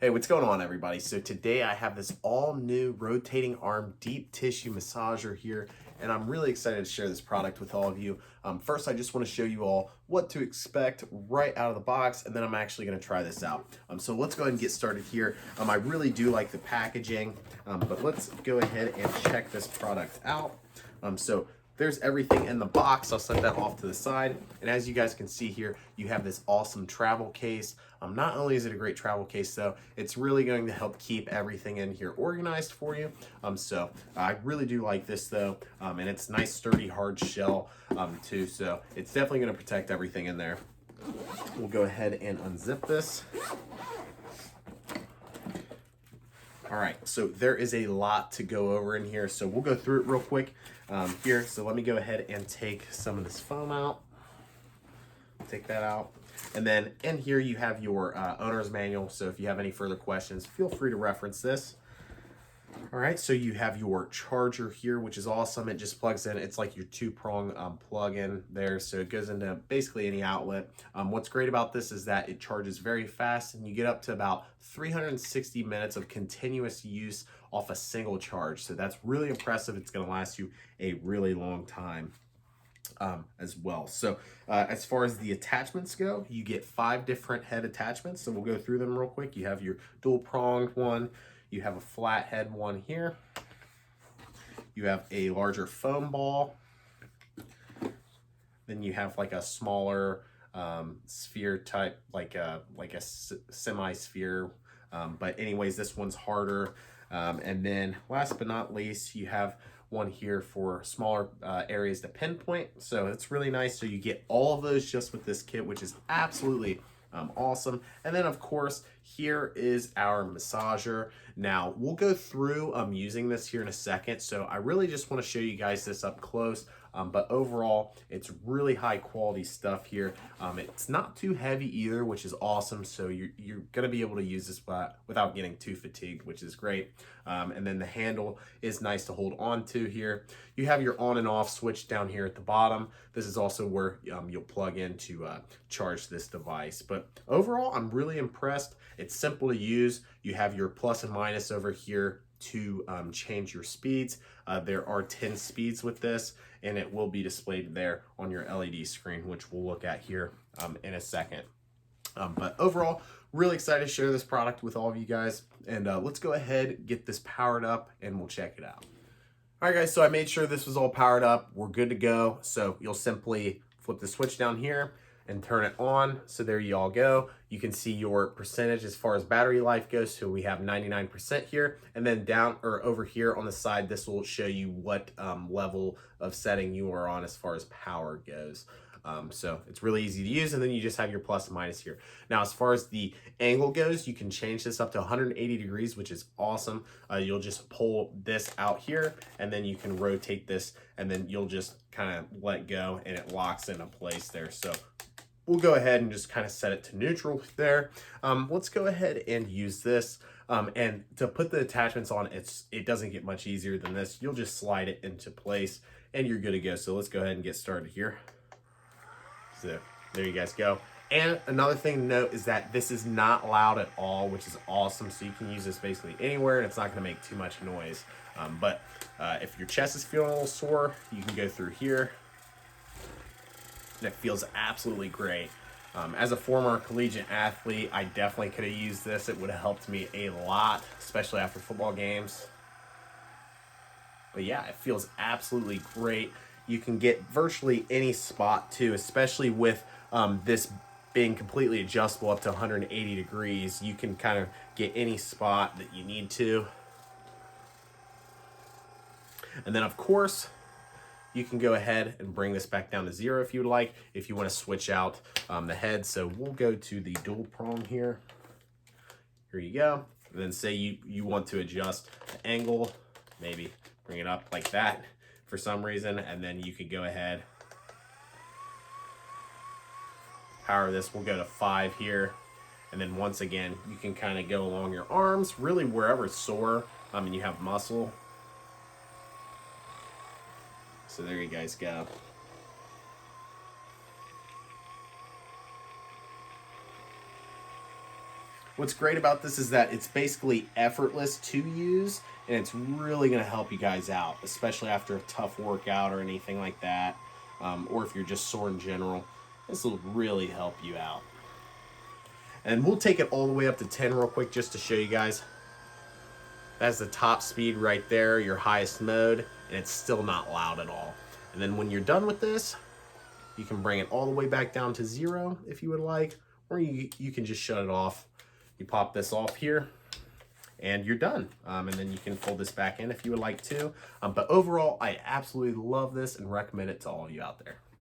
Hey, what's going on, everybody? So today I have this all new rotating arm deep tissue massager here, and I'm really excited to share this product with all of you. First, I just want to show you all what to expect right out of the box, and then I'm actually going to try this out. So let's go ahead and get started here. I really do like the packaging, but let's go ahead and check this product out. So there's everything in the box. I'll set that off to the side. And as you guys can see here, you have this awesome travel case. Not only is it a great travel case though, it's really going to help keep everything in here organized for you. So I really do like this though. And it's nice, sturdy, hard shell too. So it's definitely going to protect everything in there. We'll go ahead and unzip this. All right, so there is a lot to go over in here, so we'll go through it real quick here. So let me go ahead and take some of this foam out. Take that out. And then in here you have your owner's manual, so if you have any further questions, feel free to reference this. All right, so you have your charger here, which is awesome. It just plugs in. It's like your two-prong plug-in there, so it goes into basically any outlet. What's great about this is that it charges very fast, and you get up to about 360 minutes of continuous use off a single charge. So that's really impressive. It's going to last you a really long time as well. So as far as the attachments go, you get 5 different head attachments. So we'll go through them real quick. You have your dual-pronged one. You have a flat head one here. You have a larger foam ball. Then you have like a smaller sphere type, like a semi-sphere. But anyways, this one's harder. And then last but not least, you have one here for smaller areas to pinpoint. So it's really nice. So you get all of those just with this kit, which is absolutely awesome. And then of course, here is our massager. Now we'll go through using this here in a second. So I really just want to show you guys this up close. But overall, it's really high quality stuff here. It's not too heavy either, which is awesome. So you're going to be able to use this without getting too fatigued, which is great. And then the handle is nice to hold on to here. You have your on and off switch down here at the bottom. This is also where you'll plug in to charge this device. But overall, I'm really impressed. It's simple to use. You have your plus and minus over here to change your speeds. There are 10 speeds with this, and it will be displayed there on your LED screen, which we'll look at here in a second. But overall, really excited to share this product with all of you guys. And let's go ahead, get this powered up, and we'll check it out. All right, guys, so I made sure this was all powered up. We're good to go. So you'll simply flip the switch down here and turn it on. So there you all go. You can see your percentage as far as battery life goes. So we have 99% here, and then down or over here on the side, this will show you what level of setting you are on as far as power goes. So it's really easy to use, and then you just have your plus and minus here. Now, as far as the angle goes, you can change this up to 180 degrees, which is awesome. You'll just pull this out here, and then you can rotate this, and then you'll just kind of let go, and it locks into place there. So we'll go ahead and just kind of set it to neutral there. Let's go ahead and use this. And to put the attachments on, it doesn't get much easier than this. You'll just slide it into place, and you're good to go. So let's go ahead and get started here. So there you guys go. And another thing to note is that this is not loud at all, which is awesome. So you can use this basically anywhere, and it's not going to make too much noise. But if your chest is feeling a little sore, you can go through here. And it feels absolutely great. As a former collegiate athlete, I definitely could have used this. It would have helped me a lot, especially after football games. But yeah, it feels absolutely great. You can get virtually any spot too, especially with this being completely adjustable up to 180 degrees. You can kind of get any spot that you need to. And then of course, you can go ahead and bring this back down to 0 if you would like, if you want to switch out the head. So we'll go to the dual prong here. Here you go. And then say you want to adjust the angle, maybe bring it up like that for some reason, and then you could go ahead, power this. We'll go to 5 here, and then once again you can kind of go along your arms, really wherever it's sore and you have muscle. So there you guys go. What's great about this is that it's basically effortless to use, and it's really going to help you guys out, especially after a tough workout or anything like that, or if you're just sore in general. This will really help you out. And we'll take it all the way up to 10 real quick just to show you guys. That's the top speed right there, your highest mode, and it's still not loud at all. And then when you're done with this, you can bring it all the way back down to 0 if you would like, or you can just shut it off. You pop this off here and you're done. And then you can fold this back in if you would like to. But overall, I absolutely love this and recommend it to all of you out there.